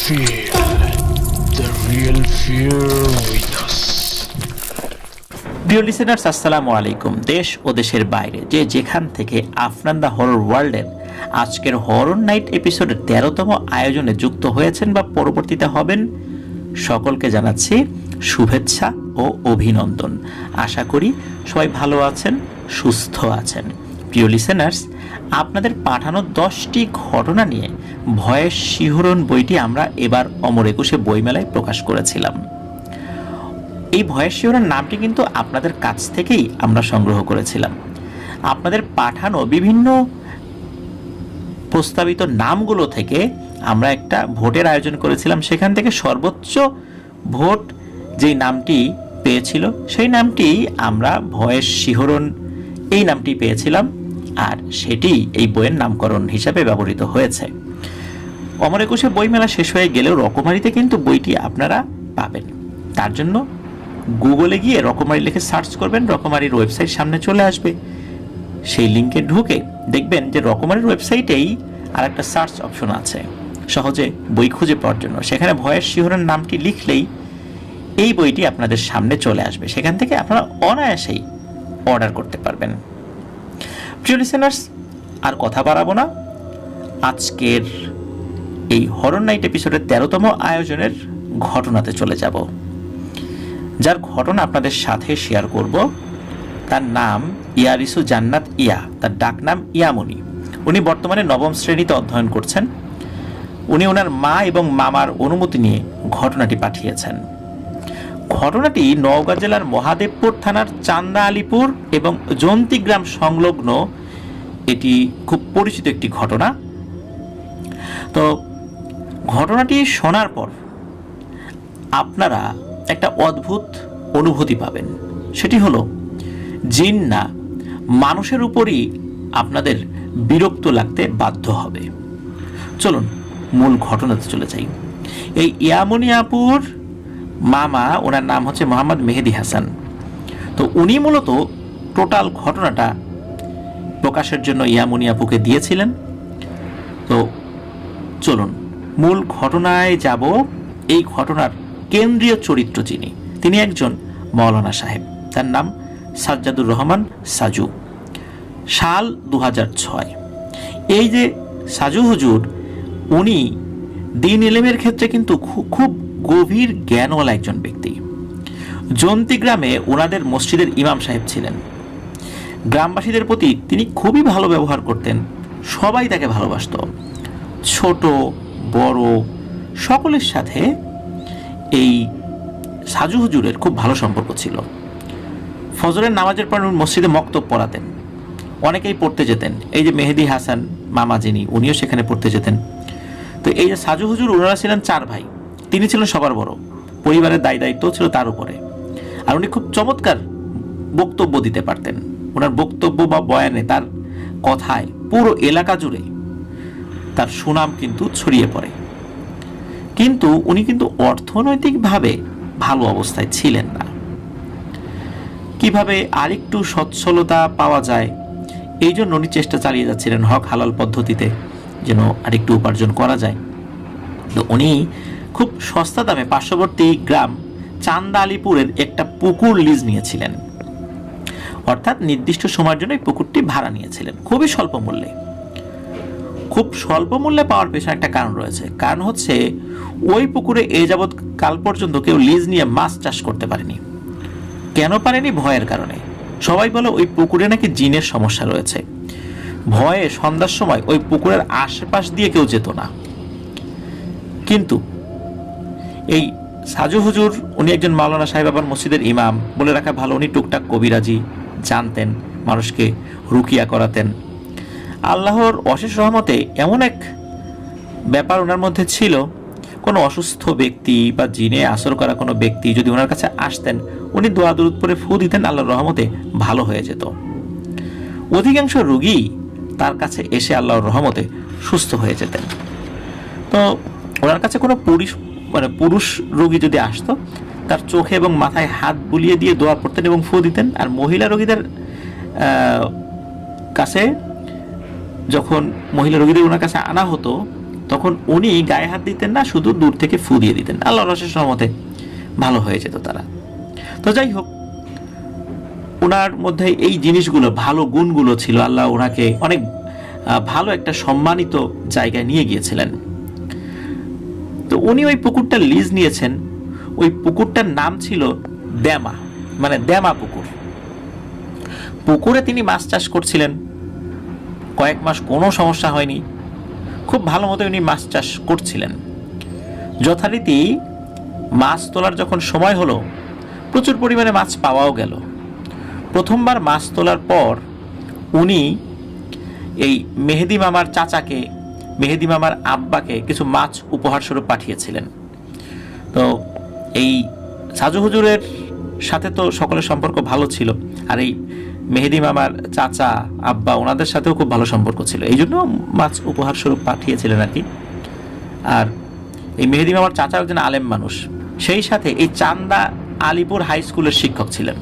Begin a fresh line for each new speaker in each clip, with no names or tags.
Feel the real fear with us.
প্রিয় listeners, আসসালামু আলাইকুম। দেশ ও দেশের বাইরে যে যেখান থেকে আফরান দ্য হরর ওয়ার্ল্ডের আজকের হরর নাইট এপিসোডের 13তম আয়োজনে যুক্ত হয়েছেন বা পরবর্তীতে হবেন, সকলকে জানাচ্ছি শুভেচ্ছা ও অভিনন্দন। আশা করি সবাই ভালো আছেন, সুস্থ আছেন। প্রিয় লিসেনার্স, আপনাদের পাঠানো 10টি ঘটনা নিয়ে ভয়ের শিহরণ বইটি আমরা এবার অমর একুশে বইমেলায় প্রকাশ করেছিলাম। এই ভয়ের শিহরণ নামটি কিন্তু আপনাদের কাছ থেকেই আমরা সংগ্রহ করেছিলাম। আপনাদের পাঠানো বিভিন্ন প্রস্তাবিত নামগুলো থেকে আমরা একটা ভোটের আয়োজন করেছিলাম। সেখান থেকে সর্বোচ্চ ভোট যেই নামটি পেয়েছিল সেই নামটি আমরা ভয়ের শিহরণ এই নামটি পেয়েছিলাম, আর সেটি এই বইয়ের নামকরণ হিসাবে ব্যবহৃত হয়েছে। অমর একুশে বইমেলা শেষ হয়ে গেলেও রকমারিতে কিন্তু বইটি আপনারা পাবেন। তার জন্য গুগলে গিয়ে রকমারি লিখে সার্চ করবেন, রকমারির ওয়েবসাইট সামনে চলে আসবে। সেই লিঙ্কে ঢুকে দেখবেন যে রকমারির ওয়েবসাইটেই আর একটা সার্চ অপশন আছে সহজে বই খুঁজে পাওয়ার জন্য। সেখানে ভয়ের শিহরণ নামটি লিখলেই এই বইটি আপনাদের সামনে চলে আসবে। সেখান থেকে আপনারা অনায়াসেই অর্ডার করতে পারবেন। প্রিয় লিসেনার্স, আর কথা বাড়াবো না, আজকের এই হরর নাইট এপিসোডের 13তম আয়োজনের ঘটনাতে চলে যাব। যার ঘটনা আপনাদের সাথে শেয়ার করব তার নাম ইয়ারিসু জান্নাত ইয়া, তার ডাক নাম ইয়ামনি। উনি বর্তমানে 9ম শ্রেণীতে অধ্যয়ন করছেন। উনি ওনার মা এবং মামার অনুমতি নিয়ে ঘটনাটি পাঠিয়েছেন। ঘটনাটি নওগাঁ জেলার মহাদেবপুর থানার চান্দা আলীপুর এবং জন্তি গ্রাম সংলগ্ন। এটি খুব পরিচিত একটি ঘটনা। তো ঘটনাটি শোনার পর আপনারা একটা অদ্ভুত অনুভূতি পাবেন। সেটি হলো জিন না মানুষের উপরই আপনাদের বিরক্ত লাগতে বাধ্য হবে। চলুন মূল ঘটনাতে চলে যাই। এই ইয়ামনি আপুর মামা, ওনার নাম হচ্ছে মোহাম্মদ মেহেদি হাসান। তো উনি মূলত টোটাল ঘটনাটা প্রকাশের জন্য ইয়ামনি আপুকে দিয়েছিলেন। তো চলুন মূল ঘটনায় যাব। এই ঘটনার কেন্দ্রীয় চরিত্র যিনি, তিনি একজন মৌলানা সাহেব। তার নাম সাজ্জাদুর রহমান সাজু। সাল 2006। এই যে সাজু হুজুর, উনি দ্বীন ইলমের ক্ষেত্রে কিন্তু খুব গভীর জ্ঞানওয়ালা একজন ব্যক্তি। জন্তি গ্রামে ওনাদের মসজিদের ইমাম সাহেব ছিলেন। গ্রামবাসীদের প্রতি তিনি খুবই ভালো ব্যবহার করতেন। সবাই তাকে ভালোবাসত। ছোট বড় সকলের সাথে এই সাজু হুজুরের খুব ভালো সম্পর্ক ছিল। ফজরের নামাজের পর মসজিদে মক্তব পড়াতেন। অনেকেই পড়তে যেতেন। এই যে মেহেদি হাসান মামা যিনি, উনিও সেখানে পড়তে যেতেন। তো এই যে সাজু হুজুর, ওনারা ছিলেন 4 ভাই। তিনি ছিলেন সবার বড়। পরিবারের দায়িত্ব ছিল তার উপরে। আর উনি খুব চমৎকার বক্তব্য দিতে পারতেন। ওনার বক্তব্য বা বয়ানে, তার কথায় পুরো এলাকা জুড়ে তার সুনাম কিন্তু ছড়িয়ে পড়ে। কিন্তু উনি কিন্তু অর্থনৈতিকভাবে ভালো অবস্থায় ছিলেন না। কিভাবে আরেকটু সচ্ছলতা পাওয়া যায়, এই জন্য উনি চেষ্টা চালিয়ে যাচ্ছিলেন হক হালাল পদ্ধতিতে যেন আরেকটু উপার্জন করা যায়। তো উনি খুব সস্তা দামে পার্শ্ববর্তী গ্রাম চান্দা আলীপুরের একটা পুকুর লিজ নিয়েছিলেন। অর্থাৎ নির্দিষ্ট সময়ের জন্য এই পুকুরটি ভাড়া নিয়েছিলেন খুবই স্বল্প মূল্যে। খুব স্বল্প মূল্যে পাওয়ার পেছনে একটা কারণ রয়েছে। কারণ হচ্ছে ওই পুকুরে এ যাবৎ কাল পর্যন্ত কেউ লিজ নিয়ে মাছ চাষ করতে পারেনি। কেন পারেনি? ভয়ের কারণে। সবাই বলে ওই পুকুরে নাকি জিনের সমস্যা রয়েছে। ভয়ে সন্ধ্যার সময় ওই পুকুরের আশেপাশ দিয়ে কেউ যেত না। কিন্তু এই সাজু হুজুর, উনি একজন মাওলানা সাহেব, আবার মসজিদের ইমাম। বলে রাখা ভালো, উনি টুকটাক কবিরাজি জানতেন, মানুষকে রুকিয়া করাতেন। আল্লাহর অশেষ রহমতে এমন এক ব্যাপার ওনার মধ্যে ছিল, কোনো অসুস্থ ব্যক্তি বা জিনে আসর করা কোনো ব্যক্তি যদি ওনার কাছে আসতেন, উনি দোয়া দুরূদ পড়ে ফু দিতেন, আল্লাহর রহমতে ভালো হয়ে যেত। অধিকাংশ রোগী তার কাছে এসে আল্লাহর রহমতে সুস্থ হয়ে যেতেন। তো ওনার কাছে কোনো পুরুষ রোগী যদি আসতো, তার চোখে এবং মাথায় হাত বুলিয়ে দিয়ে দোয়া পড়তেন এবং ফু দিতেন। আর মহিলা রোগীদের কাছে যখন মহিলা রোগীদের ওনার কাছে আনা হতো, তখন উনি গায়ে হাত দিতেন না, শুধু দূর থেকে ফু দিয়ে দিতেন, আল্লাহর অশেষ রহমতে ভালো হয়ে যেত তারা। তো যাই হোক, ওনার মধ্যে এই জিনিসগুলো, ভালো গুণগুলো ছিল। আল্লাহ ওনাকে অনেক ভালো একটা সম্মানিত জায়গায় নিয়ে গিয়েছিলেন। তো উনি ওই পুকুরটা লিজ নিয়েছেন। ওই পুকুরটার নাম ছিল দ্যামা, মানে দ্যামা পুকুর। পুকুরে তিনি মাছ চাষ করছিলেন কয়েক মাস, কোনো সমস্যা হয়নি, খুব ভালো মতো উনি মাছ চাষ করছিলেন। যথারীতি মাছ তোলার যখন সময় হলো, প্রচুর পরিমাণে মাছ পাওয়াও গেল। প্রথমবার মাছ তোলার পর উনি এই মেহেদি মামার চাচাকে, মেহেদি মামার আব্বাকে কিছু মাছ উপহার স্বরূপ পাঠিয়েছিলেন। তো এই সাজু হুজুরের সাথে তো সকলের সম্পর্ক ভালো ছিল, আর এই মেহেদি মামার চাচা আব্বা ওনাদের সাথেও খুব ভালো সম্পর্ক ছিল, এই জন্য মাছ উপহার স্বরূপ পাঠিয়েছিলেন আর কি। আর এই মেহেদি মামার চাচা একজন আলেম মানুষ, সেই সাথে এই চান্দা আলিপুর হাই স্কুলের শিক্ষক ছিলেন।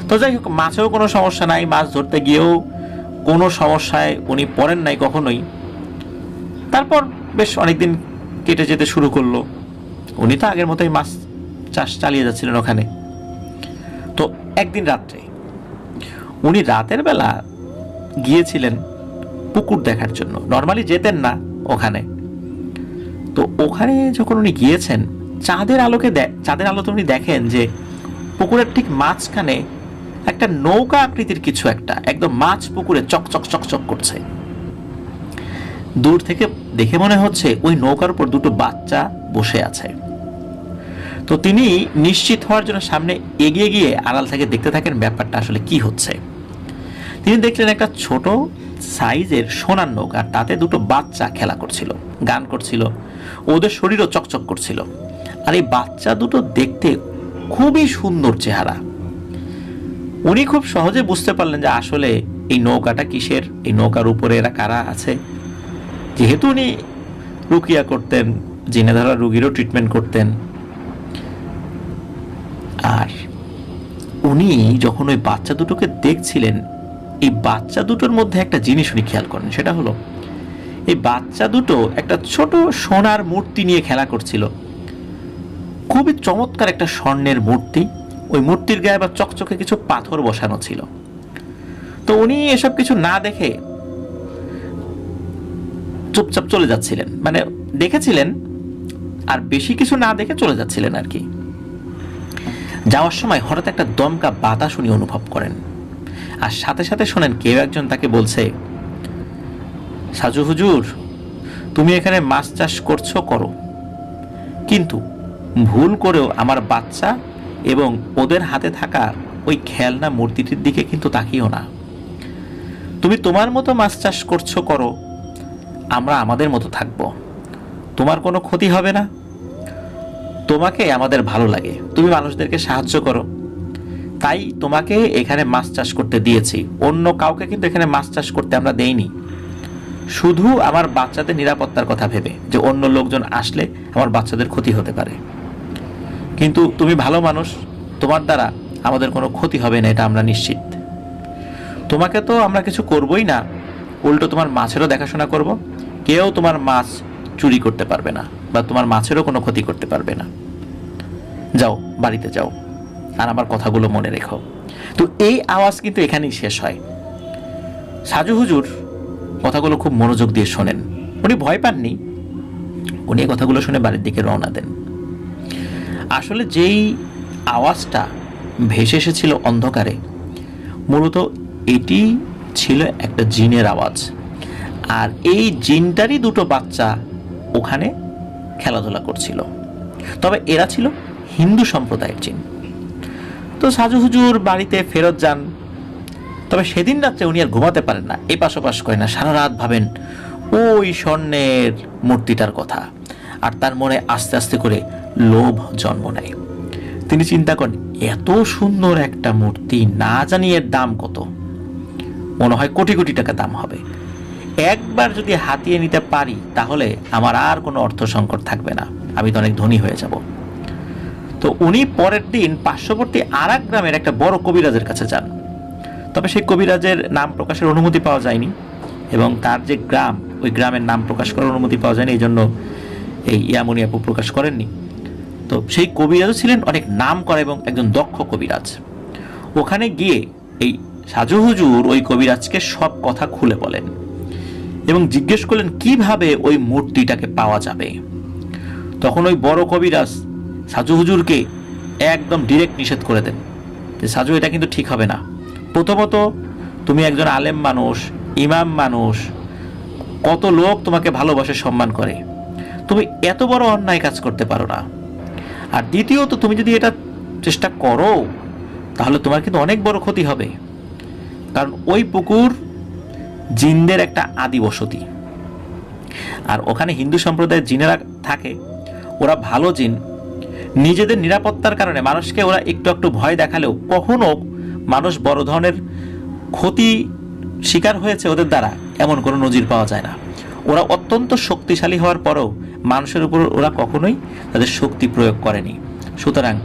তো যাই হোক, মাছেও কোনো সমস্যা নাই, মাছ ধরতে গিয়েও কোনো সমস্যায় উনি পড়েন নাই কখনোই। তারপর বেশ অনেকদিন কেটে যেতে শুরু করলো, উনি তো আগের মতোই মাছ চাষ চালিয়ে যাচ্ছিলেন ওখানে। তো একদিন রাত্রে উনি রাতের বেলা গিয়েছিলেন পুকুর দেখার জন্য, নর্মালি যেতেন না ওখানে। তো ওখানে যখন উনি গিয়েছেন, চাঁদের আলোতে উনি দেখেন যে পুকুরের ঠিক মাঝখানে একটা নৌকা আকৃতির কিছু একটা একদম মাছ পুকুরে চকচক চকচক করছে। দূর থেকে দেখে মনে হচ্ছে ওই নৌকার উপর দুটো বাচ্চা বসে আছে। তো তিনি নিশ্চিত হওয়ার জন্য সামনে এগিয়ে গিয়ে আড়াল থেকে দেখতে থাকেন ব্যাপারটা আসলে কি হচ্ছে। তিনি দেখলেন একটা ছোট সাইজের সোনার নৌকা, তাতে দুটো বাচ্চা খেলা করছিল, গান করছিল, ওদের শরীরও চকচক করছিল। আর এই বাচ্চা দুটো দেখতে খুবই সুন্দর চেহারা। উনি খুব সহজে বুঝতে পারলেন যে আসলে এই নৌকাটা কিসের, এই নৌকার উপরে এরা কারা আছে। যেহেতু উনি রুকিয়া করতেন, জিনে ধরা রুগীরও ট্রিটমেন্ট করতেন, আর উনি যখন ওই বাচ্চা দুটোকে দেখছিলেন, এই বাচ্চা দুটোর মধ্যে একটা জিনিস উনি খেয়াল করেন, সেটা হলো এই বাচ্চা দুটো একটা ছোট সোনার মূর্তি নিয়ে খেলা করছিল, খুবই চমৎকার একটা স্বর্ণের মূর্তি। ওই মূর্তির গায়ে আবার চকচকে কিছু পাথর বসানো ছিল। তো উনি এসব কিছু না দেখে চুপচাপ চলে যাচ্ছিলেন, মানে দেখেছিলেন আর বেশি কিছু না দেখে চলে যাচ্ছিলেন আর কি। যাওয়ার সময় হঠাৎ একটা দমকা বাতাস উনি অনুভব করেন, আর সাথে সাথে শোনেন কেউ একজন তাকে বলছে, সাজু হুজুর, তুমি এখানে মাছ চাষ করছো করো, কিন্তু ভুল করেও আমার বাচ্চা এবং ওদের হাতে থাকা ওই খেলনা মূর্তিটির দিকে কিন্তু তাকিও না। তুমি তোমার মতো মাছ চাষ করছো করো, আমরা আমাদের মতো থাকবো, তোমার কোনো ক্ষতি হবে না, তোমাকে আমাদের ভালো লাগে, তুমি মানুষদেরকে সাহায্য করো, তাই তোমাকে এখানে মাছ চাষ করতে দিয়েছি, অন্য কাউকে কিন্তু এখানে মাছ চাষ করতে আমরা দেইনি, শুধু আমার বাচ্চাদের নিরাপত্তার কথা ভেবে, যে অন্য লোকজন আসলে আমার বাচ্চাদের ক্ষতি হতে পারে। কিন্তু তুমি ভালো মানুষ, তোমার দ্বারা আমাদের কোনো ক্ষতি হবে না, এটা আমরা নিশ্চিত। তোমাকে তো আমরা কিছু করবই না, উল্টো তোমার মাছেরও দেখাশোনা করব, কেউ তোমার মাছ চুরি করতে পারবে না বা তোমার মাছেরও কোনো ক্ষতি করতে পারবে না। যাও, বাড়িতে যাও, আর আমার কথাগুলো মনে রেখো। তো এই আওয়াজ কিন্তু এখানেই শেষ হয়। সাজু হুজুর কথাগুলো খুব মনোযোগ দিয়ে শোনেন, উনি ভয় পাননি, উনি এই কথাগুলো শুনে বাড়ির দিকে রওনা দেন। আসলে যেই আওয়াজটা ভেসে এসেছিল অন্ধকারে, মূলত এটি ছিল একটা জিনের আওয়াজ, আর এই জিনটারই দুটো বাচ্চা ওখানে খেলাধুলা করছিল। তবে এরা ছিল হিন্দু সম্প্রদায়ের জিন। তো সাজু হুজুর বাড়িতে ফেরত যান, তবে সেদিন রাত্রে উনি আর ঘুমাতে পারেন না, এপাশ ওপাশ করেন না, সারা রাত ভাবেন ওই স্বর্ণের মূর্তিটার কথা, আর তার মনে আস্তে আস্তে করে লোভ জন্ম নেয়। তিনি চিন্তা করেন, এত সুন্দর একটা মূর্তি, না জানি এর দাম কত, মনে হয় কোটি কোটি টাকা দাম হবে, একবার যদি হাতিয়ে নিতে পারি তাহলে আমার আর কোনো অর্থ সংকট থাকবে না, আমি তো অনেক ধনী হয়ে যাব। তো উনি পরের দিন পার্শ্ববর্তী আর এক গ্রামের একটা বড় কবিরাজের কাছে যান। তবে সেই কবিরাজের নাম প্রকাশের অনুমতি পাওয়া যায়নি, এবং তার যে গ্রাম, ওই গ্রামের নাম প্রকাশ করার অনুমতি পাওয়া যায়নি, এই জন্য এই ইয়ামনি আপু প্রকাশ করেননি। তো সেই কবিরাজও ছিলেন অনেক নাম করা এবং একজন দক্ষ কবিরাজ। ওখানে গিয়ে এই সাজু হুজুর ওই কবিরাজকে সব কথা খুলে বলেন এবং জিজ্ঞেস করলেন কিভাবে ওই মূর্তিটাকে পাওয়া যাবে। তখন ওই বড় কবিরাজ সাজু হুজুরকে একদম ডিরেক্ট নিষেধ করে দেন যে সাজু, এটা কিন্তু ঠিক হবে না। প্রথমত তুমি একজন আলেম মানুষ, ইমাম মানুষ, কত লোক তোমাকে ভালোবাসে, সম্মান করে, তুমি এত বড় অন্যায় কাজ করতে পারো না। আর দ্বিতীয়ত তুমি যদি এটা চেষ্টা করো তাহলে তোমার কিন্তু অনেক বড় ক্ষতি হবে, কারণ ওই পুকুর জিনদের একটা আদি বসতি, আর ওখানে হিন্দু সম্প্রদায়ের জিনেরা থাকে, ওরা ভালো জিন। নিজেদের নিরাপত্তার কারণে মানুষকে ওরা একটু একটু ভয় দেখালেও কখনো মানুষ বড় ধরনের ক্ষতি শিকার হয়েছে ওদের দ্বারা এমন কোনো নজির পাওয়া যায় না। ওরা অত্যন্ত শক্তিশালী হওয়ার পরেও মানুষের উপর ওরা কখনোই তাদের শক্তি প্রয়োগ করেনি। সুতরাং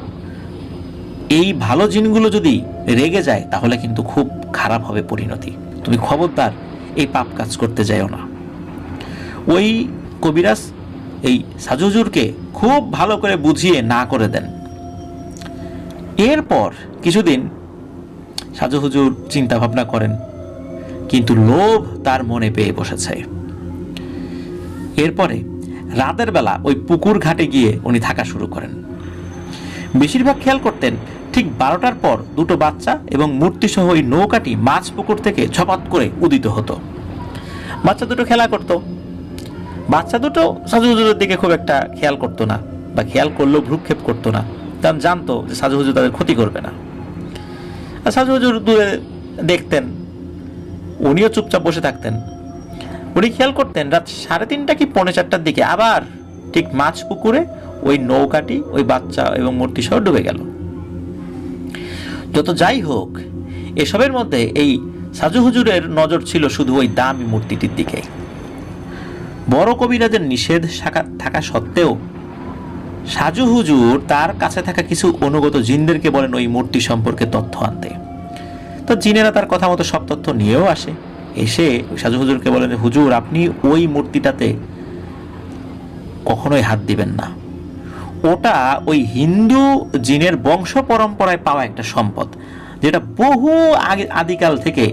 এই ভালো জিনগুলো যদি রেগে যায় তাহলে কিন্তু খুব খারাপ হবে পরিণতি। তুমি খবরদার এই পাপ কাজ করতে যাও না। ওই কবিরাজ এই সাজু হুজুরকে খুব ভালো করে বুঝিয়ে না করে দেন। এরপর কিছুদিন সাজু হুজুর চিন্তা ভাবনা করেন, কিন্তু লোভ তার মনে পেয়ে বসেছে। এরপরে রাতের বেলা ওই পুকুর ঘাটে গিয়ে উনি থাকা শুরু করেন। বেশিরভাগ খেয়াল করতেন ঠিক 12টার পর দুটো বাচ্চা এবং মূর্তি সহ ওই নৌকাটি মাছ পুকুর থেকে ছপাত করে উদিত হতো। বাচ্চা দুটো খেলা করতো। বাচ্চা দুটো সাজু হুজুরের দিকে খুব একটা খেয়াল করতো না, বা খেয়াল করলেও ভ্রুক্ষেপ করতো না, কারণ জানতো যে সাজু হুজুর তাদের ক্ষতি করবে না। আর সাজু হুজুর দূরে দেখতেন, উনিও চুপচাপ বসে থাকতেন। উনি খেয়াল করতেন রাত 3:30 কি 4:45টার দিকে আবার ঠিক মাছ পুকুরে ওই নৌকাটি ওই বাচ্চা এবং মূর্তি সহ ডুবে গেল। যত যাই হোক, এসবের মধ্যে এই সাজু হুজুরের নজর ছিল শুধু ওই দামি মূর্তিটির দিকে। বড় কবিরাজের নিষেধ থাকা সত্ত্বেও সাজু হুজুর তার কাছে থাকা কিছু অনুগত জিনদেরকে বলেন ওই মূর্তি সম্পর্কে তথ্য আনতে। তো জিনেরা তার কথা মতো সব তথ্য নিয়েও আসে। এসে সাজু হুজুরকে বলেন, হুজুর আপনি ওই মূর্তিটাতে কখনোই হাত দিবেন না, ওটা ওই হিন্দু জিনের বংশ পরম্পরায় পাওয়া একটা সম্পদ, যেটা বহু আদিকাল থেকে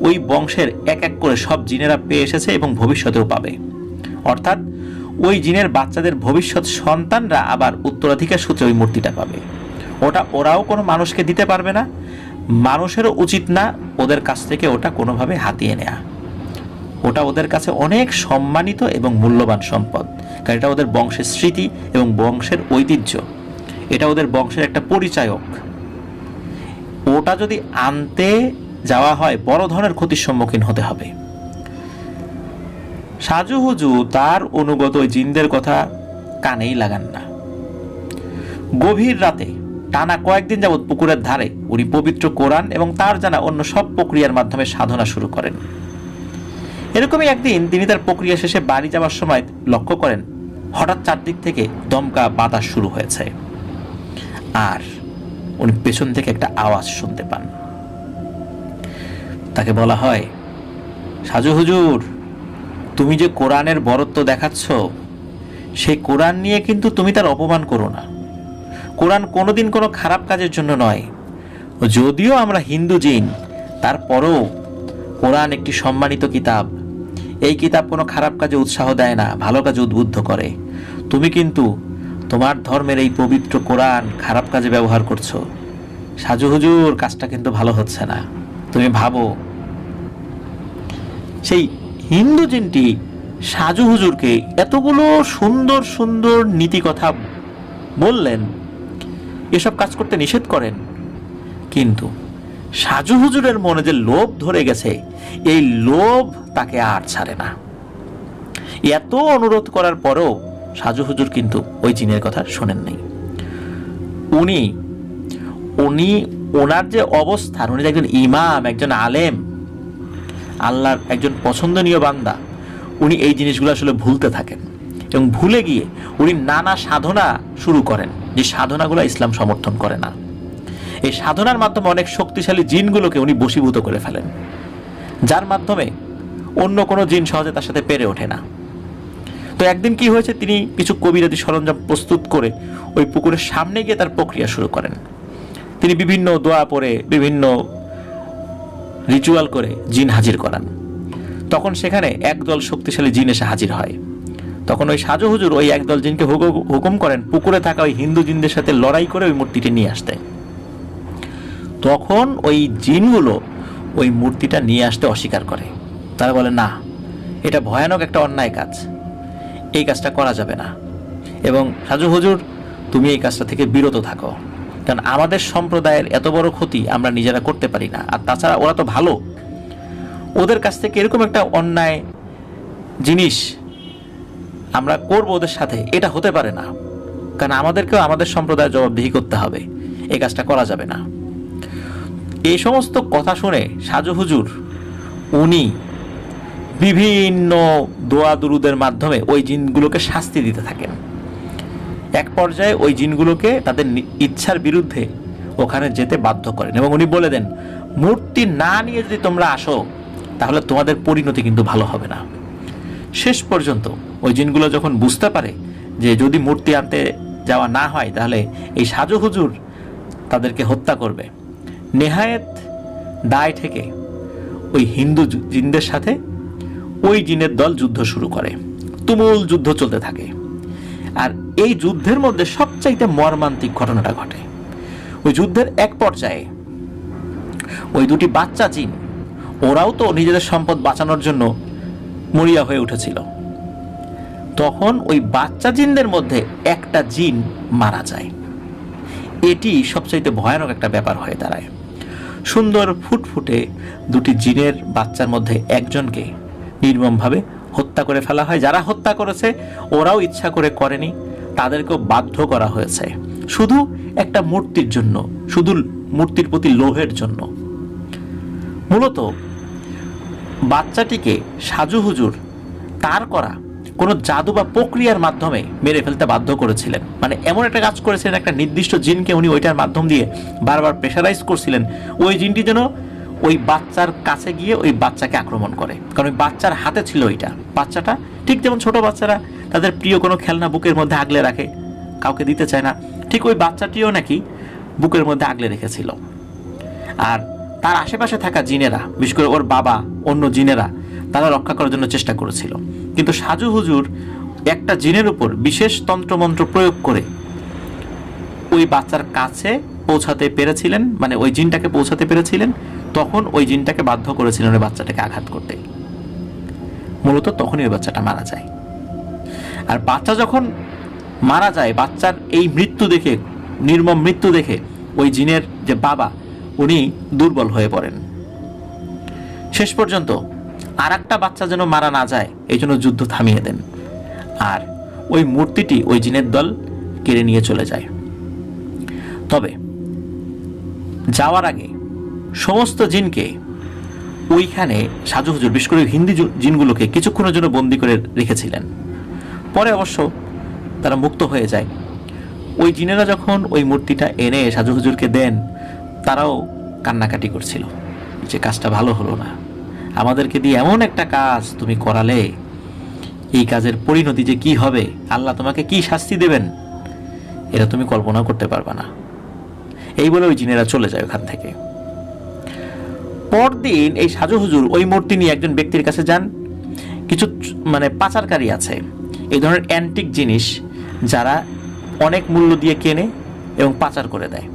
ওই বংশের এক এক করে সব জিনেরা পেয়ে এসেছে এবং ভবিষ্যতেও পাবে। অর্থাৎ ওই জিনের বাচ্চাদের ভবিষ্যৎ সন্তানরা আবার উত্তরাধিকার সূত্রে ওই মূর্তিটা পাবে। ওটা ওরাও কোনো মানুষকে দিতে পারবে না, মানুষেরও উচিত না ওদের কাছ থেকে ওটা কোনোভাবে হাতিয়ে নেয়া। ওটা ওদের কাছে অনেক সম্মানিত এবং মূল্যবান সম্পদ, কারণ এটা ওদের বংশের স্মৃতি এবং বংশের ঐতিহ্য, এটা ওদের বংশের একটা পরিচায়ক। ওটা যদি আনতে যাওয়া হয় বড় ধরনের ক্ষতির সম্মুখীন হতে হবে। সাজু হুজুর তার অনুগত ওই জিনদের কথা কানেই লাগান না। গভীর রাতে টানা কয়েকদিন যাবৎ পুকুরের ধারে উনি পবিত্র কোরআন এবং তার জানা অন্য সব প্রক্রিয়ার মাধ্যমে সাধনা শুরু করেন। এরকমই একদিন তিনি তার প্রক্রিয়া শেষে বাড়ি যাওয়ার সময় লক্ষ্য করেন হঠাৎ চারদিক থেকে দমকা বাতাস শুরু হয়েছে, আর উনি পেছন থেকে একটা আওয়াজ শুনতে পান। তাকে বলা হয়, সাজু হুজুর তুমি যে কোরআনের বরত্ব দেখাচ্ছ, সেই কোরআন নিয়ে কিন্তু তুমি তার অপমান করো না। কোরআন কোনোদিন কোনো খারাপ কাজের জন্য নয়। যদিও আমরা হিন্দু জিন, তারপরও কোরআন একটি সম্মানিত কিতাব। এই কিতাব কোনো খারাপ কাজে উৎসাহ দেয় না, ভালো কাজে উদ্বুদ্ধ করে। তুমি কিন্তু তোমার ধর্মের এই পবিত্র কোরআন খারাপ কাজে ব্যবহার করছো। সাজু হুজুর কাজটা কিন্তু ভালো হচ্ছে না, তুমি ভাবো। সেই হিন্দু জিনটি সাজু হুজুরকে এতগুলো সুন্দর সুন্দর নীতি কথা বললেন, এসব কাজ করতে নিষেধ করেন, কিন্তু সাজু হুজুরের মনে যে লোভ ধরে গেছে, এই লোভ তাকে আর ছাড়ে না। এত অনুরোধ করার পরেও সাজু হুজুর কিন্তু ওই জিনের কথা শোনেন নাই। ওনার যে অবস্থান, উনি একজন ইমাম, একজন আলেম, আল্লাহর একজন পছন্দনীয় বান্দা, উনি এই জিনিসগুলো আসলে ভুলতে থাকেন এবং ভুলে গিয়ে উনি নানা সাধনা শুরু করেন, যে সাধনাগুলো ইসলাম সমর্থন করে না। এই সাধনার মাধ্যমে অনেক শক্তিশালী জিনগুলোকে উনি বশীভূত করে ফেলেন, যার মাধ্যমে অন্য কোনো জিন সহজে তার সাথে পেরে ওঠে না। তো একদিন কি হয়েছে, তিনি কিছু কবিরাজি সরঞ্জাম প্রস্তুত করে ওই পুকুরের সামনে গিয়ে তার প্রক্রিয়া শুরু করেন। তিনি বিভিন্ন দোয়া পড়ে, বিভিন্ন রিচুয়াল করে জিন হাজির করান। তখন সেখানে একদল শক্তিশালী জিন এসে হাজির হয়। তখন ওই সাজু হুজুর ওই একদল জিনকে হুকুম করেন পুকুরে থাকা ওই হিন্দু জিনদের সাথে লড়াই করে ওই মূর্তিটি নিয়ে আসতে। তখন ওই জিনগুলো ওই মূর্তিটা নিয়ে আসতে অস্বীকার করে। তারা বলে, না, এটা ভয়ানক একটা অন্যায় কাজ, এই কাজটা করা যাবে না, এবং সাজু হুজুর তুমি এই কাজটা থেকে বিরত থাকো, কারণ আমাদের সম্প্রদায়ের এত বড় ক্ষতি আমরা নিজেরা করতে পারি না। আর তাছাড়া ওরা তো ভালো, ওদের কাছ থেকে এরকম একটা অন্যায় জিনিস আমরা করব ওদের সাথে, এটা হতে পারে না, কারণ আমাদেরকেও আমাদের সম্প্রদায়ের জবাবদিহি করতে হবে, এই কাজটা করা যাবে না। এই সমস্ত কথা শুনে সাজু হুজুর উনি বিভিন্ন দোয়া দুরুদের মাধ্যমে ওই জিনগুলোকে শাস্তি দিতে থাকেন। এক পর্যায়ে ওই জিনগুলোকে তাদের ইচ্ছার বিরুদ্ধে ওখানে যেতে বাধ্য করেন এবং উনি বলে দেন, মূর্তি না নিয়ে যদি তোমরা আসো তাহলে তোমাদের পরিণতি কিন্তু ভালো হবে না। শেষ পর্যন্ত ওই জিনগুলো যখন বুঝতে পারে যে যদি মূর্তি আনতে যাওয়া না হয় তাহলে এই সাজু হুজুর তাদেরকে হত্যা করবে, নেহায়েত দায় থেকে ওই হিন্দু জিনদের সাথে ওই জিনের দল যুদ্ধ শুরু করে। তুমুল যুদ্ধ চলতে থাকে। আর এই যুদ্ধের মধ্যে সবচাইতে মর্মান্তিক ঘটনাটা ঘটে। ওই যুদ্ধের এক পর্যায়ে ওই দুটি বাচ্চা জিন, ওরাও তো নিজেদের সম্পদ বাঁচানোর জন্য মরিয়া হয়ে উঠেছিল। তখন ওই বাচ্চা জিনদের মধ্যে একটা জিন মারা যায়। এটি সবচাইতে ভয়ানক একটা ব্যাপার হয়ে দাঁড়ায়। সুন্দর ফুটফুটে দুটি জিনের বাচ্চার মধ্যে একজনকে নির্মমভাবে হত্যা করে ফেলা হয়। যারা হত্যা করেছে ওরাও ইচ্ছা করে করেনি, তাদেরকেও বাধ্য করা হয়েছে শুধু একটা মূর্তির জন্য, শুধু মূর্তির প্রতি লোভের জন্য। মূলত বাচ্চাটিকে সাজু হুজুর তার করা কোনো জাদু বা প্রক্রিয়ার মাধ্যমে মেরে ফেলতে বাধ্য করেছিলেন। মানে এমন একটা কাজ করেছিলেন, একটা নির্দিষ্ট জিনকে উনি ওইটার মাধ্যম দিয়ে বারবার প্রেশারাইজ করছিলেন ওই জিনটি যেন ওই বাচ্চার কাছে গিয়ে ওই বাচ্চাকে আক্রমণ করে, কারণ ওই বাচ্চার হাতে ছিল ওইটা। বাচ্চাটা ঠিক যেমন ছোট বাচ্চারা তাদের প্রিয় কোনো খেলনা বুকের মধ্যে আগলে রাখে, কাউকে দিতে চায় না, ঠিক ওই বাচ্চাটিও নাকি বুকের মধ্যে আগলে রেখেছিল। আর তার আশেপাশে থাকা জিনেরা, বিশেষ করে ওর বাবা, অন্য জিনেরা, তারা রক্ষা করার জন্য চেষ্টা করেছিল। কিন্তু সাজু হুজুর একটা জিনের উপর বিশেষ তন্ত্রমন্ত্র প্রয়োগ করে ওই বাচ্চার কাছে পৌঁছাতে পেরেছিলেন, মানে ওই জিনটাকে পৌঁছাতে পেরেছিলেন। তখন ওই জিনটাকে বাধ্য করেছিলেন ওই বাচ্চাটাকে আঘাত করতে। মূলত তখনই ওই বাচ্চাটা মারা যায়। আর বাচ্চা যখন মারা যায়, বাচ্চার এই মৃত্যু দেখে, নির্মম মৃত্যু দেখে ওই জিনের যে বাবা, উনি দুর্বল হয়ে পড়েন। শেষ পর্যন্ত আর একটা বাচ্চা যেন মারা না যায় এই জন্য যুদ্ধ থামিয়ে দেন। আর ওই মূর্তিটি ওই জিনের দল কেড়ে নিয়ে চলে যায়। তবে যাওয়ার আগে সমস্ত জিনকে ওইখানে সাজু হুজুর, বিশেষ করে হিন্দি জিনগুলোকে কিছুক্ষণের জন্য বন্দি করে রেখেছিলেন। পরে অবশ্য তারা মুক্ত হয়ে যায়। ওই জিনেরা যখন ওই মূর্তিটা এনে সাজু হুজুরকে দেন, তারাও কান্নাকাটি করছিল যে কাজটা ভালো হলো না, আমাদেরকে দিয়ে এমন একটা কাজ তুমি করালে, এই কাজের পরিণতি যে কি হবে, আল্লাহ তোমাকে কি শাস্তি দেবেন, এটা তুমি কল্পনা করতে পারবে না। এই বলে ওই জিনেরা চলে যায় ওখান থেকে। পরদিন এই সাজু হুজুর ওই মূর্তি নিয়ে একজন ব্যক্তির কাছে যান। কিছু পাচারকারী আছে, এই ধরনের অ্যান্টিক জিনিস যারা অনেক মূল্য দিয়ে কেনে এবং পাচার করে দেয়।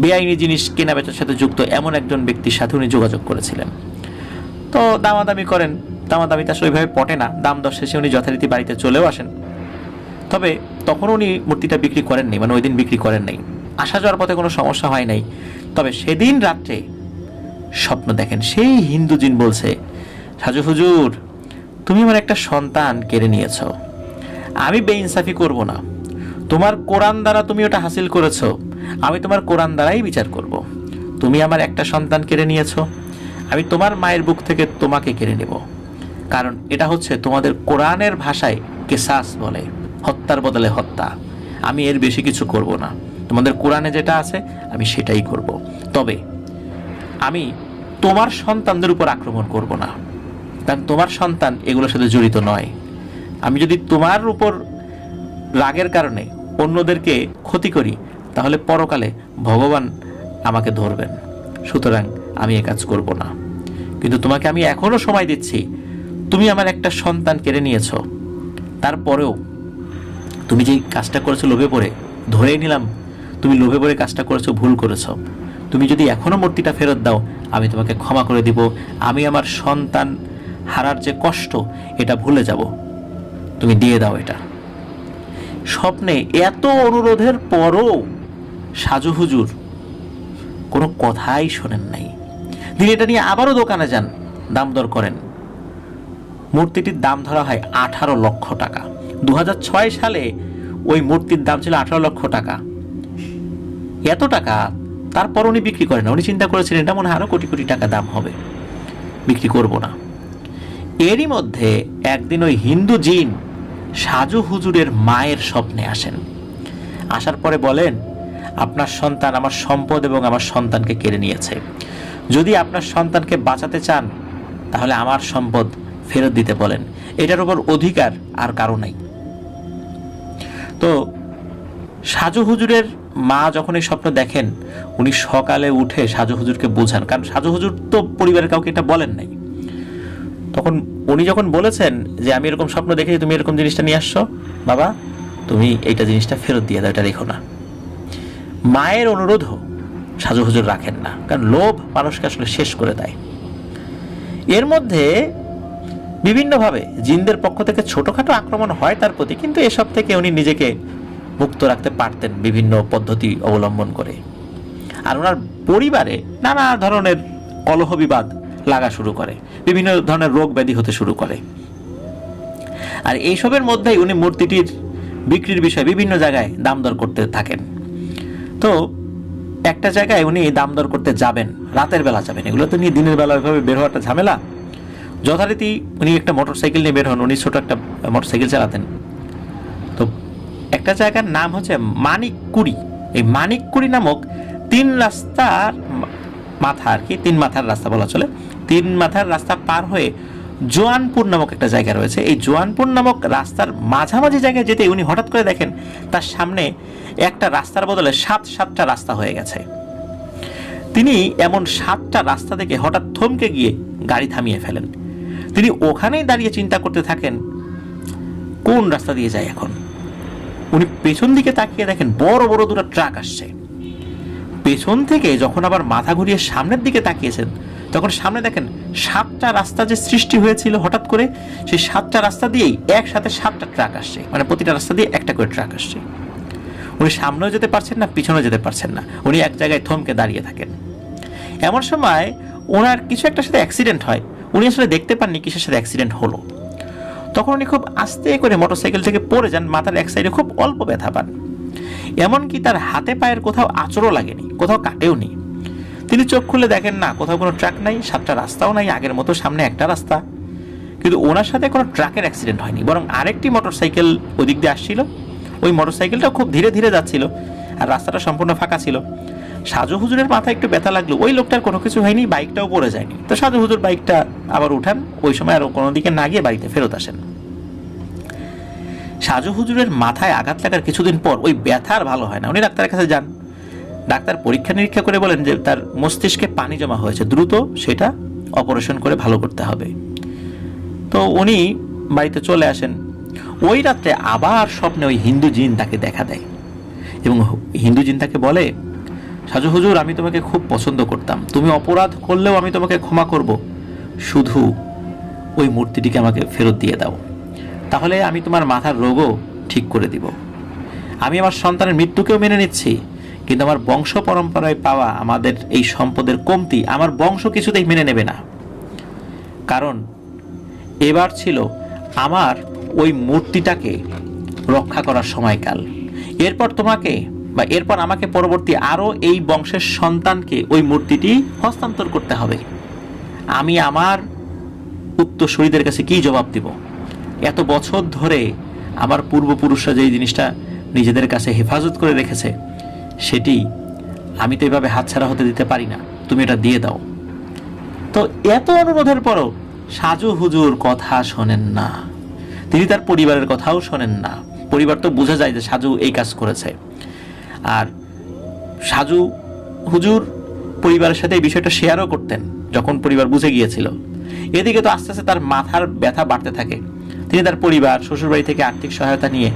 বেআইনি জিনিস কেনা বেচার সাথে যুক্ত এমন একজন ব্যক্তির সাথে উনি যোগাযোগ করেছিলেন। তো দামাদামি করেন, দামাদামিতে আসলে ওইভাবে পটে না, দাম দর শেষে উনি যথারীতি বাড়িতে চলেও আসেন। তবে তখন উনি মূর্তিটা বিক্রি করেননি, ওই দিন বিক্রি করেন নাই। আসা যাওয়ার পথে কোনো সমস্যা হয় নাই। তবে সেদিন রাত্রে স্বপ্ন দেখেন, সেই হিন্দু জিন বলছে, সাজু হুজুর তুমি আমার একটা সন্তান কেড়ে নিয়েছ, আমি বেইনসাফি করব না, তোমার কোরআন দ্বারা তুমি ওটা হাসিল করেছ, আমি তোমার কোরআন দ্বারাই বিচার করব। তুমি আমার একটা সন্তান কেড়ে নিয়েছ, আমি তোমার মায়ের বুক থেকে তোমাকে কেড়ে নেব, কারণ এটা হচ্ছে তোমাদের কোরআনের ভাষায় কেসাস বলে, হত্যার বদলে হত্যা। আমি এর বেশি কিছু করব না, তোমাদের কোরআনে যেটা আছে আমি সেটাই করব। তবে আমি তোমার সন্তানদের উপর আক্রমণ করব না, কারণ তোমার সন্তান এগুলোর সাথে জড়িত নয়। আমি যদি তোমার উপর রাগের কারণে অন্যদেরকে ক্ষতি করি, তাহলে পরকালে ভগবান আমাকে ধরবেন। সুতরাং আমি এ কাজ করব না। কিন্তু তোমাকে আমি এখনো সময় দিচ্ছি, তুমি আমার একটা সন্তান কেড়ে নিয়েছ, তারপরেও তুমি যেই কাজটা করেছো লোভে পড়ে, ধরেই নিলাম তুমি লোভে পড়ে কাজটা করেছো, ভুল করেছো, তুমি যদি এখনো মূর্তিটা ফেরত দাও, আমি তোমাকে ক্ষমা করে দিব। আমি আমার সন্তান হারার যে কষ্ট, এটা ভুলে যাব। তুমি দিয়ে দাও এটা। স্বপ্নে এত অনুরোধের পরও সাজু হুজুর কোনো কথাই শোনেন নাই। তিনি এটা নিয়ে আবারও দোকানে যান, দাম দর করেন। মূর্তিটির দাম ধরা হয় 18 লক্ষ টাকা। 2006 সালে ওই মূর্তির দাম ছিল 18 লক্ষ টাকা। এত টাকা তারপর উনি বিক্রি করেন না। উনি চিন্তা করেছিলেন এটা মনে হয় আরো কোটি কোটি টাকা দাম হবে, বিক্রি করব না। এরই মধ্যে একদিন ওই হিন্দু জিন সাজু হুজুরের মায়ের স্বপ্নে আসেন। আসার পরে বলেন, আপনার সন্তান আমার সম্পদ এবং আমার সন্তানকে কেড়ে নিয়েছে। যদি আপনার সন্তানকে বাঁচাতে চান, তাহলে আমার সম্পদ ফেরত দিতে বলেন। এটার উপর অধিকার আর কারো নাই। তো সাজু হুজুরের মা যখন এই স্বপ্ন দেখেন, উনি সকালে উঠে সাজু হুজুরকে বোঝান, কারণ সাজু হুজুর তো পরিবারের কাউকে এটা বলেন নাই। তখন উনি যখন বলেছেন যে আমি এরকম স্বপ্ন দেখেছি, তুমি এরকম জিনিসটা নিয়ে আসছো, বাবা তুমি এইটা জিনিসটা ফেরত দিয়ে দাও, এটা রেখো না। মায়ের অনুরোধও সাজু হুজুর রাখেন না, কারণ লোভ মানুষকে আসলে শেষ করে দেয়। এর মধ্যে বিভিন্নভাবে জিনদের পক্ষ থেকে ছোটখাটো আক্রমণ হয় তার প্রতি, কিন্তু এসব থেকে উনি নিজেকে মুক্ত রাখতে পারতেন বিভিন্ন পদ্ধতি অবলম্বন করে। আর ওনার পরিবারে নানা ধরনের কলহ বিবাদ লাগা শুরু করে, বিভিন্ন ধরনের রোগ ব্যাধি হতে শুরু করে। আর এইসবের মধ্যেই উনি মূর্তিটির বিক্রির বিষয়ে বিভিন্ন জায়গায় দাম দর করতে থাকেন। তো একটা জায়গায় উনি দাম দর করতে যাবেন, রাতের বেলা যাবেন, এগুলো তো নিয়ে দিনের বেলা ওইভাবে বের হওয়াটা ঝামেলা। যথারীতি উনি একটা মোটরসাইকেল নিয়ে বের হন। উনি ছোট একটা মোটরসাইকেল চালাতেন। তো একটা জায়গার নাম হচ্ছে মানিককুড়ি। এই মানিককুড়ি নামক 3 রাস্তার মাথা, আর কি 3 মাথার রাস্তা বলা চলে, 3 মাথার রাস্তা পার হয়ে জোয়ানপুর নামক একটা জায়গা রয়েছে। এই জোয়ানপুর নামক রাস্তার মাঝামাঝি জায়গায় যেতে উনি হঠাৎ করে দেখেন তার সামনে একটা রাস্তার বদলে 7টা রাস্তা হয়ে গেছে। তিনি এমন 7টা রাস্তা থেকে হঠাৎ থমকে গিয়ে গাড়ি থামিয়ে ফেলেন। তিনি ওখানেই দাঁড়িয়ে চিন্তা করতে থাকেন কোন রাস্তা দিয়ে যায় এখন। উনি পেছন দিকে তাকিয়ে দেখেন বড় বড় 2টা ট্রাক আসছে। পেছন থেকে যখন আবার মাথা ঘুরিয়ে সামনের দিকে তাকিয়েছেন, তখন সামনে দেখেন 7টা রাস্তা যে সৃষ্টি হয়েছিল হঠাৎ করে, সেই 7টা রাস্তা দিয়েই একসাথে 7টা ট্রাক আসছে। মানে প্রতিটা রাস্তা দিয়ে একটা করে ট্রাক আসছে। উনি সামনেও যেতে পারছেন না, পিছনেও যেতে পারছেন না। উনি এক জায়গায় থমকে দাঁড়িয়ে থাকেন। এমন সময় ওনার কিছু একটার সাথে অ্যাক্সিডেন্ট হয়। উনি আসলে দেখতে পাননি কিসের সাথে অ্যাক্সিডেন্ট হলো। তখন উনি খুব আস্তে করে মোটরসাইকেল থেকে পড়ে যান, মাথার এক সাইডে খুব অল্প ব্যথা পান। এমনকি তার হাতে পায়ের কোথাও আঁচড়ও লাগেনি, কোথাও কাটেও নি। তিনি চোখ খুলে দেখেন না, কোথাও কোনো ট্রাক নাই, 7টা রাস্তাও নাই, আগের মতো সামনে একটা রাস্তা। কিন্তু ওনার সাথে কোনো ট্রাকের অ্যাক্সিডেন্ট হয়নি, বরং আরেকটি মোটরসাইকেল ওই দিক দিয়ে আসছিল। ওই মোটরসাইকেলটা খুব ধীরে ধীরে যাচ্ছিল, আর রাস্তাটা সম্পূর্ণ ফাঁকা ছিল। সাজু হুজুরের মাথায় একটু ব্যথা লাগলো, ওই লোকটার কোনো কিছু হয়নি, বাইকটাও পড়ে যায়নি। তো সাজু হুজুর বাইকটা আবার উঠান, ওই সময় আরো কোনো দিকে না গিয়ে বাড়িতে ফেরত আসেন। সাজু হুজুরের মাথায় আঘাত লাগার কিছুদিন পর ওই ব্যথা আর ভালো হয় না। উনি ডাক্তারের কাছে যান। ডাক্তার পরীক্ষা নিরীক্ষা করে বলেন যে তার মস্তিষ্কে পানি জমা হয়েছে, দ্রুত সেটা অপারেশন করে ভালো করতে হবে। তো উনি বাড়িতে চলে আসেন। ওই রাত্রে আবার স্বপ্নে ওই হিন্দু জিন তাকে দেখা দেয় এবং হিন্দু জিন তাকে বলে, সাজু হুজুর আমি তোমাকে খুব পছন্দ করতাম, তুমি অপরাধ করলেও আমি তোমাকে ক্ষমা করব, শুধু ওই মূর্তিটিকে আমাকে ফেরত দিয়ে দাও, তাহলে আমি তোমার মাথার রোগও ঠিক করে দিব। আমি আমার সন্তানের মৃত্যুকেও মেনে নিচ্ছি, কিন্তু আমার বংশ পরম্পরায় পাওয়া আমাদের এই সম্পদের কমতি আমার বংশ কিছুতেই মেনে নেবে না। কারণ এবার ছিল আমার ওই মূর্তিটাকে রক্ষা করার সময়কাল। এরপর তোমাকে বা এরপর আমাকে পরবর্তী আরও এই বংশের সন্তানকে ওই মূর্তিটি হস্তান্তর করতে হবে। আমি আমার উত্তরসূরিদের কাছে কি জবাব দিব? এত বছর ধরে আমার পূর্বপুরুষরা যেই জিনিসটা নিজেদের কাছে হেফাজত করে রেখেছে, সেটি আমি তো এভাবে হাতছাড়া হতে দিতে পারি না, তুমি এটা দিয়ে দাও। তো এত অনুরোধের পরও সাজু হুজুর কথা শোনেন না, তিনি তার পরিবারের কথাও শোনেন না। পরিবার তো বোঝা যায় যে সাজু এই কাজ করেছে, আর সাজু হুজুর পরিবারের সাথে এই বিষয়টা শেয়ারও করতেন যখন পরিবার বুঝে গিয়েছিল। এদিকে তো আস্তে আস্তে তার মাথার ব্যথা বাড়তে থাকে। তিনি তার পরিবার শ্বশুরবাড়ি থেকে আর্থিক সহায়তা নিয়ে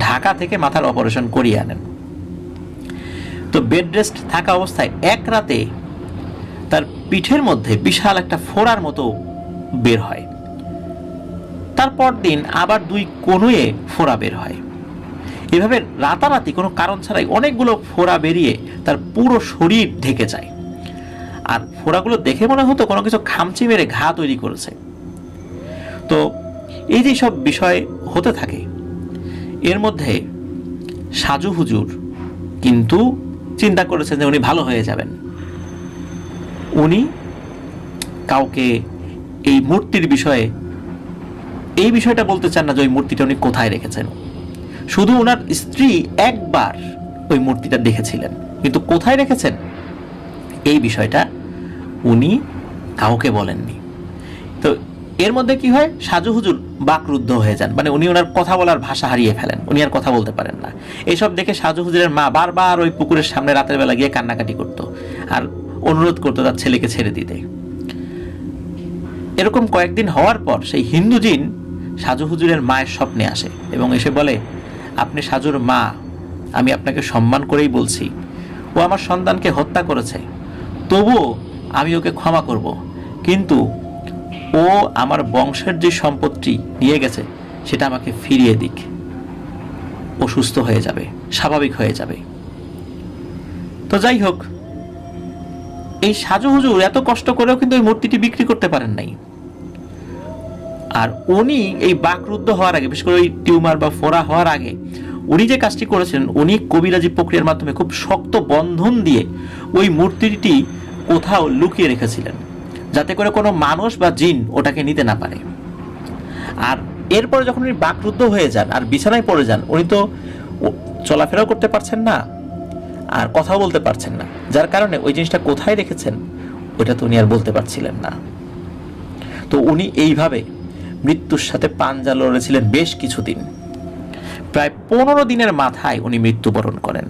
ঢাকা থেকে মাথার অপারেশন করিয়ে আনেন। তো বেড রেস্ট থাকা অবস্থায় এক রাতে তার পিঠের মধ্যে বিশাল একটা ফোড়ার মতো বের হয়। তারপর দিন আবার 2 কোণে ফোড়া বের হয়। এভাবে রাতারাতি কোনো কারণ ছাড়াই অনেকগুলো ফোড়া বেরিয়ে তার পুরো শরীর ঢেকে যায়। আর ফোড়াগুলো দেখে মনে হতো কোনো কিছু খামচি মেরে ঘা তৈরি করেছে। তো এই যে সব বিষয় হতে থাকে, এর মধ্যে সাজু হুজুর কিন্তু চিন্তা করেছেন যে উনি ভালো হয়ে যাবেন। উনি কাউকে এই মূর্তির বিষয়ে এই বিষয়টা বলতে চান না যে ওই মূর্তিটা উনি কোথায় রেখেছেন। শুধু ওনার স্ত্রী একবার ওই মূর্তিটা দেখেছিলেন, কিন্তু কোথায় রেখেছেন এই বিষয়টা উনি কাউকে বলেননি। তো এর মধ্যে কি হয়, সাজু হুজুর বাকরুদ্ধ হয়ে যান, মানে উনি ওনার কথা বলার ভাষা হারিয়ে ফেলেন, উনি আর কথা বলতে পারেন না। এইসব দেখে সাজু হুজুরের মা বারবার ওই পুকুরের সামনে রাতের বেলা গিয়ে কান্নাকাটি করতো আর অনুরোধ করতো তার ছেলেকে ছেড়ে দিতে। এরকম কয়েকদিন হওয়ার পর সেই হিন্দু জিন সাজু হুজুরের মায়ের স্বপ্নে আসে এবং এসে বলে, আপনি সাজুর মা, আমি আপনাকে সম্মান করেই বলছি, ও আমার সন্তানকে হত্যা করেছে, তবুও আমি ওকে ক্ষমা করব, কিন্তু ও আমার বংশের যে সম্পত্তি নিয়ে গেছে সেটা আমাকে ফিরিয়ে দিক, ও সুস্থ হয়ে যাবে, স্বাভাবিক হয়ে যাবে। তো যাই হোক, এই সাজু হুজুর এত কষ্ট করেও কিন্তু ওই মূর্তিটি বিক্রি করতে পারেন নাই। আর উনি এই বাকরুদ্ধ হওয়ার আগে, বিশেষ করে ওই টিউমার বা ফোড়া হওয়ার আগে, উনি যে কাজটি করেছেন, উনি কবিরাজি প্রক্রিয়ার মাধ্যমে খুব শক্ত বন্ধন দিয়ে ওই মূর্তিটি কোথাও লুকিয়ে রেখেছিলেন, যাতে করে কোনো মানুষ বা জিন ওটাকে নিতে না পারে। আর এরপরে যখন উনি বাকরুদ্ধ হয়ে যান আর বিছানায় পড়ে যান, উনি তো চলাফেরাও করতে পারছেন না আর কথাও বলতে পারছেন না, যার কারণে ওই জিনিসটা কোথায় রেখেছেন ওটা তো উনি আর বলতে পারছিলেন না। তো উনি এইভাবে মৃত্যুর সাথে পাঞ্জা লড়েছিলেন বেশ কিছুদিন। প্রায় 15 দিনের মাথায় উনি মৃত্যুবরণ করেন।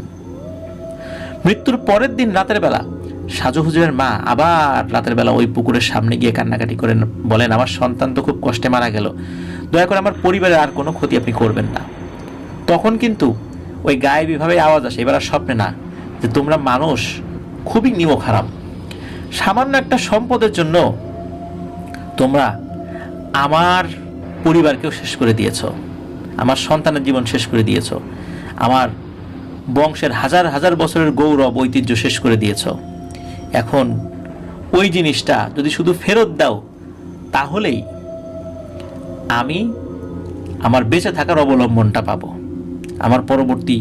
মৃত্যুর পরের দিন রাতের বেলা সাজু হুজুরের মা আবার রাতের বেলা ওই পুকুরের সামনে গিয়ে কান্নাকাটি করেন, বলেন, আমার সন্তান তো খুব কষ্টে মারা গেল, দয়া করে আমার পরিবারের আর কোনো ক্ষতি আপনি করবেন না। তখন কিন্তু ওই গায়েবী ভাবে আওয়াজ আসে, এবার আর স্বপ্নে না, যে তোমরা মানুষ খুবই নিম খারাপ, সামান্য একটা সম্পদের জন্য তোমরা আমার পরিবারকেও শেষ করে দিয়েছ, আমার সন্তানের জীবন শেষ করে দিয়েছ, আমার বংশের হাজার হাজার বছরের গৌরব ঐতিহ্য শেষ করে দিয়েছ। এখন ওই জিনিসটা যদি শুধু ফেরত দাও, তাহলেই আমি আমার বেঁচে থাকার অবলম্বনটা পাবো, আমার পরবর্তী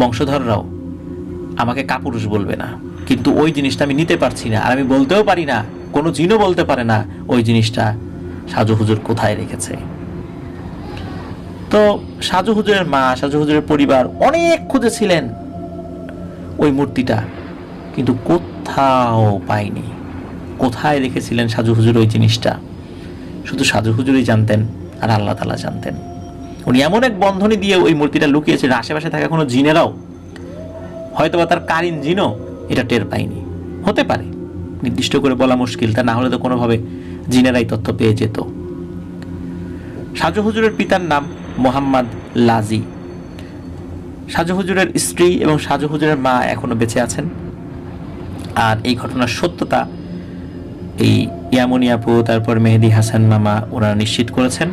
বংশধররাও আমাকে কাপুরুষ বলবে না। কিন্তু ওই জিনিসটা আমি নিতে পারছি না, আর আমি বলতেও পারি না, কোনো জিনও বলতে পারে না ওই জিনিসটা সাজু হুজুর কোথায় রেখেছে। তো সাজু হুজুরের মা, সাজু হুজুরের পরিবার অনেক খুঁজেছিলেন ওই মূর্তিটা, কিন্তু কোথাও পায়নি। কোথায় রেখেছিলেন সাজু হুজুর ওই জিনিসটা শুধু সাজু হুজুরই জানতেন, আর আল্লাহ তাআলা জানতেন। উনি এমন এক বন্ধনী দিয়ে ওই মূর্তিটা লুকিয়েছেন, আশেপাশে থাকা কোনো জিনেরাও, হয়তোবা তার কারিন জিনও এটা টের পায়নি। হতে পারে, নির্দিষ্ট করে বলা মুশকিল, তা না হলে তো কোনোভাবে জিনেরাই তথ্য পেয়ে যেত। সাজু হুজুরের পিতার নাম মোহাম্মদ লাজি। সাজু হুজুরের স্ত্রী এবং সাজু হুজুরের মা এখনো বেঁচে আছেন। আর এই ঘটনার সত্যতা এই ইয়ামনি আপু, তারপর মেহেদি হাসান মামা, ওনারা নিশ্চিত করেছেন।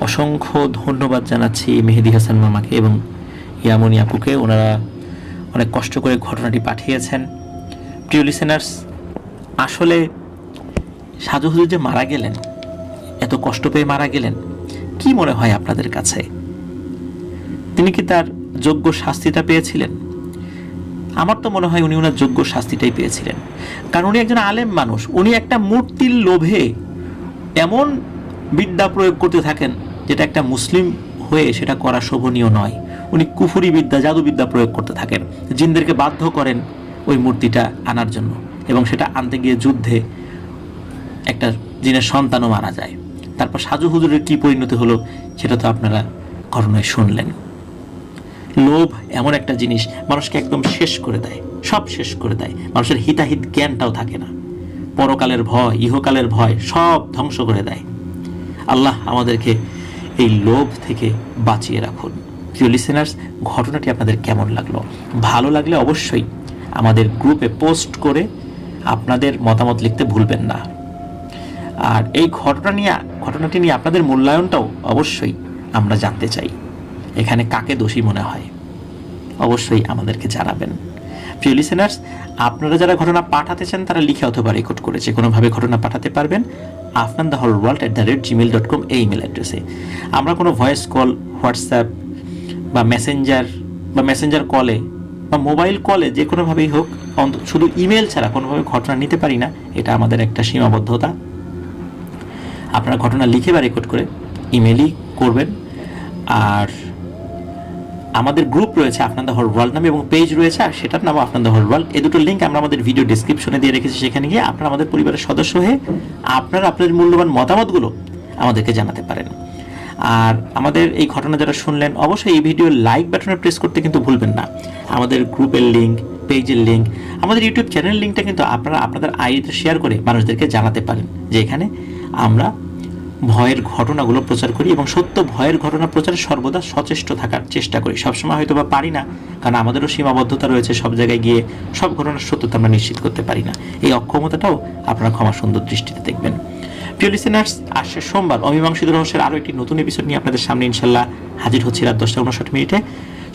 অসংখ্য ধন্যবাদ জানাচ্ছি মেহেদি হাসান মামাকে এবং ইয়ামনি আপুকে, ওনারা অনেক কষ্ট করে ঘটনাটি পাঠিয়েছেন। প্রিয় লিসেনার্স, আসলে সাজু হুজুর যে মারা গেলেন, এত কষ্ট পেয়ে মারা গেলেন, কি মনে হয় আপনাদের কাছে? তিনি কি তার যোগ্য শাস্তিটা পেয়েছিলেন? আমার তো মনে হয় উনি ওনার যোগ্য শাস্তিটাই পেয়েছিলেন, কারণ উনি একজন আলেম মানুষ। উনি একটা মূর্তির লোভে এমন বিদ্যা প্রয়োগ করতে থাকেন যেটা একটা মুসলিম হয়ে সেটা করা শোভনীয় নয়। উনি কুফরি বিদ্যা, জাদুবিদ্যা প্রয়োগ করতে থাকেন, জিনদেরকে বাধ্য করেন ওই মূর্তিটা আনার জন্য, এবং সেটা আনতে গিয়ে যুদ্ধে একটা জিনের সন্তানও মারা যায়। তারপর সাজু হুজুরের কি পরিণতি হলো সেটা তো আপনারা ঘটনায় শুনলেন। লোভ এমন একটা জিনিস মানুষকে একদম শেষ করে দেয়, সব শেষ করে দেয়। মানুষের হিতাহিত জ্ঞানটাও থাকে না, পরকালের ভয়, ইহকালের ভয় সব ধ্বংস করে দেয়। আল্লাহ আমাদেরকে এই লোভ থেকে বাঁচিয়ে রাখুন। প্রিয় লিসেনার্স, ঘটনাটি আপনাদের কেমন লাগলো? ভালো লাগলে অবশ্যই আমাদের গ্রুপে পোস্ট করে আপনাদের মতামত লিখতে ভুলবেন না। আর এই ঘটনাটি নিয়ে আপনাদের মূল্যায়নটাও অবশ্যই আমরা জানতে চাই। এখানে কাকে দোষী মনে হয় অবশ্যই আমাদেরকে জানাবেন। প্রিয় লিসেনার্স, আপনারা যারা ঘটনা পাঠাতে চান তারা লিখে অথবা রেকর্ড করেছে কোনোভাবে ঘটনা পাঠাতে পারবেন afnanthehorrorworld@gmail.com এই ইমেল অ্যাড্রেসে। আমরা কোনো ভয়েস কল, হোয়াটসঅ্যাপ বা মেসেঞ্জার কলে বা মোবাইল কলে যে কোনোভাবেই হোক, শুধু ইমেল ছাড়া কোনোভাবে ঘটনা নিতে পারি না। এটা আমাদের একটা সীমাবদ্ধতা। আপনারা ঘটনা লিখে বা রেকর্ড করে ইমেলই করবেন। আর আমাদের গ্রুপ রয়েছে আফনান দ্য হরর ওয়ার্ল্ড নামে এবং পেজ রয়েছে, আর সেটার নাম আফনান দ্য হরর ওয়ার্ল্ড। এই দুটো লিঙ্ক আমরা আমাদের ভিডিও ডেসক্রিপশনে দিয়ে রেখেছি। সেখানে গিয়ে আপনারা আমাদের পরিবারের সদস্য হয়ে আপনারা আপনাদের মূল্যবান মতামতগুলো আমাদেরকে জানাতে পারেন। আর আমাদের এই ঘটনা যারা শুনলেন অবশ্যই এই ভিডিও লাইক বাটনে প্রেস করতে কিন্তু ভুলবেন না। আমাদের গ্রুপের লিঙ্ক, পেজের লিঙ্ক, আমাদের ইউটিউব চ্যানেল লিঙ্কটা কিন্তু আপনারা আপনাদের আইডিতে শেয়ার করে মানুষদেরকে জানাতে পারেন যে এখানে আমরা ভয়ের ঘটনাগুলো প্রচার করি এবং সত্য ভয়ের ঘটনা প্রচারে সর্বদা সচেষ্ট থাকার চেষ্টা করি। সবসময় হয়তো বা পারি না, কারণ আমাদেরও সীমাবদ্ধতা রয়েছে। সব জায়গায় গিয়ে সব ঘটনার সত্যতা আমরা নিশ্চিত করতে পারি না। এই অক্ষমতাটাও আপনারা ক্ষমা সুন্দর দৃষ্টিতে দেখবেন। প্রিয় লিসেনার্স, আসছে সোমবার অমীমাংসিত রহস্যের আরও একটি নতুন এপিসোড নিয়ে আপনাদের সামনে ইনশাল্লাহ হাজির হচ্ছি রাত 10:59।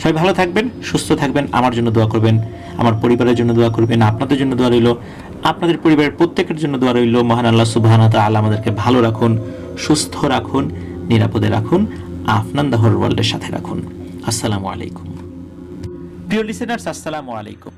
সবাই ভালো থাকবেন, সুস্থ থাকবেন, আমার জন্য দোয়া করবেন, আমার পরিবারের জন্য দোয়া করবেন, আপনাদের জন্য দোয়া রইল, আপনাদের পরিবারের প্রত্যেকের জন্য দোয়া রইল। মহান আল্লাহ সুবহানাহু ওয়া তাআলা আমাদেরকে ভালো রাখুন, সুস্থ রাখুন, নিরাপদে রাখুন, আফনান দ্য হরর ওয়ার্ল্ডের সাথে রাখুন। আসসালামু আলাইকুম। প্রিয় লিসেনার্স, আসসালামু আলাইকুম।